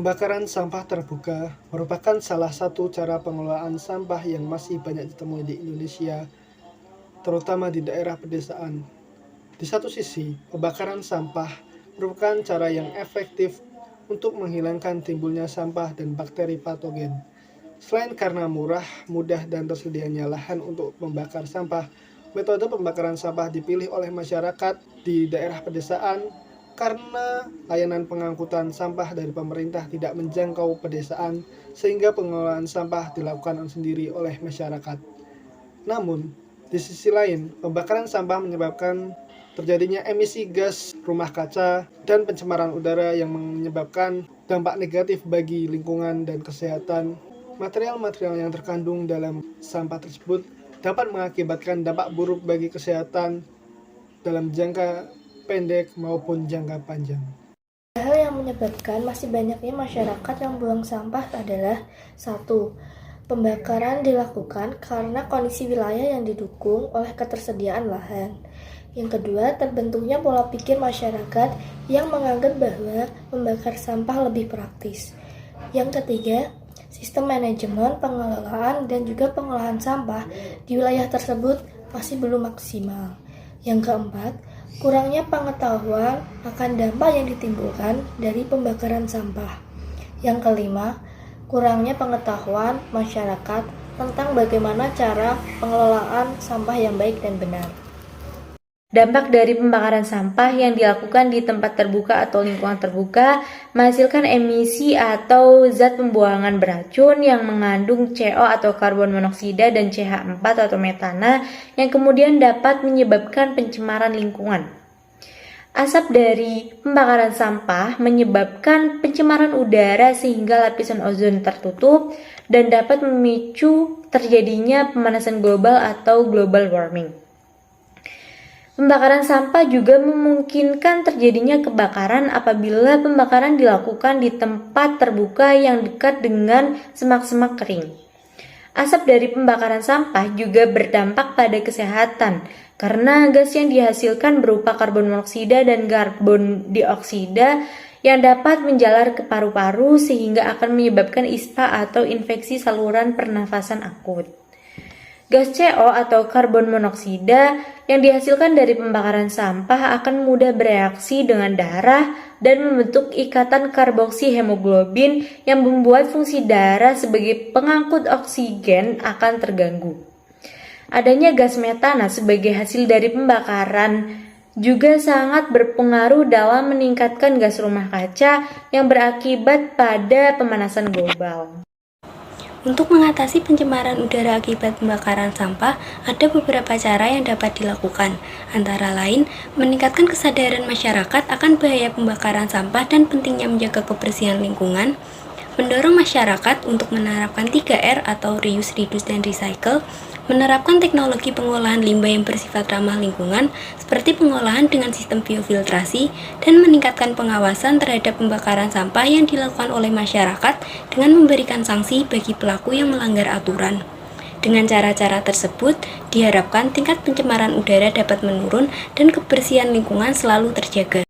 Pembakaran sampah terbuka merupakan salah satu cara pengelolaan sampah yang masih banyak ditemui di Indonesia, terutama di daerah pedesaan. Di satu sisi, pembakaran sampah merupakan cara yang efektif untuk menghilangkan timbulnya sampah dan bakteri patogen. Selain karena murah, mudah, dan tersedianya lahan untuk membakar sampah, metode pembakaran sampah dipilih oleh masyarakat di daerah pedesaan karena layanan pengangkutan sampah dari pemerintah tidak menjangkau pedesaan, sehingga pengelolaan sampah dilakukan sendiri oleh masyarakat. Namun, di sisi lain, pembakaran sampah menyebabkan terjadinya emisi gas rumah kaca dan pencemaran udara yang menyebabkan dampak negatif bagi lingkungan dan kesehatan. Material-material yang terkandung dalam sampah tersebut dapat mengakibatkan dampak buruk bagi kesehatan dalam jangka pendek maupun jangka panjang. Hal yang menyebabkan masih banyaknya masyarakat yang buang sampah adalah 1. Pembakaran dilakukan karena kondisi wilayah yang didukung oleh ketersediaan lahan. Yang kedua, terbentuknya pola pikir masyarakat yang menganggap bahwa membakar sampah lebih praktis. Yang ketiga, sistem manajemen, pengelolaan, dan juga pengolahan sampah di wilayah tersebut masih belum maksimal. Yang keempat, kurangnya pengetahuan akan dampak yang ditimbulkan dari pembakaran sampah. Yang kelima, kurangnya pengetahuan masyarakat tentang bagaimana cara pengelolaan sampah yang baik dan benar. Dampak dari pembakaran sampah yang dilakukan di tempat terbuka atau lingkungan terbuka menghasilkan emisi atau zat pembuangan beracun yang mengandung CO atau karbon monoksida dan CH4 atau metana yang kemudian dapat menyebabkan pencemaran lingkungan. Asap dari pembakaran sampah menyebabkan pencemaran udara sehingga lapisan ozon tertutup dan dapat memicu terjadinya pemanasan global atau global warming. Pembakaran sampah juga memungkinkan terjadinya kebakaran apabila pembakaran dilakukan di tempat terbuka yang dekat dengan semak-semak kering. Asap dari pembakaran sampah juga berdampak pada kesehatan karena gas yang dihasilkan berupa karbon monoksida dan karbon dioksida yang dapat menjalar ke paru-paru sehingga akan menyebabkan ISPA atau infeksi saluran pernafasan akut. Gas CO atau karbon monoksida yang dihasilkan dari pembakaran sampah akan mudah bereaksi dengan darah dan membentuk ikatan karboksi hemoglobin yang membuat fungsi darah sebagai pengangkut oksigen akan terganggu. Adanya gas metana sebagai hasil dari pembakaran juga sangat berpengaruh dalam meningkatkan gas rumah kaca yang berakibat pada pemanasan global. Untuk mengatasi pencemaran udara akibat pembakaran sampah, ada beberapa cara yang dapat dilakukan, antara lain meningkatkan kesadaran masyarakat akan bahaya pembakaran sampah dan pentingnya menjaga kebersihan lingkungan, mendorong masyarakat untuk menerapkan 3R atau reuse, reduce, dan recycle, menerapkan teknologi pengolahan limbah yang bersifat ramah lingkungan seperti pengolahan dengan sistem biofiltrasi, dan meningkatkan pengawasan terhadap pembakaran sampah yang dilakukan oleh masyarakat dengan memberikan sanksi bagi pelaku yang melanggar aturan. Dengan cara-cara tersebut, diharapkan tingkat pencemaran udara dapat menurun dan kebersihan lingkungan selalu terjaga.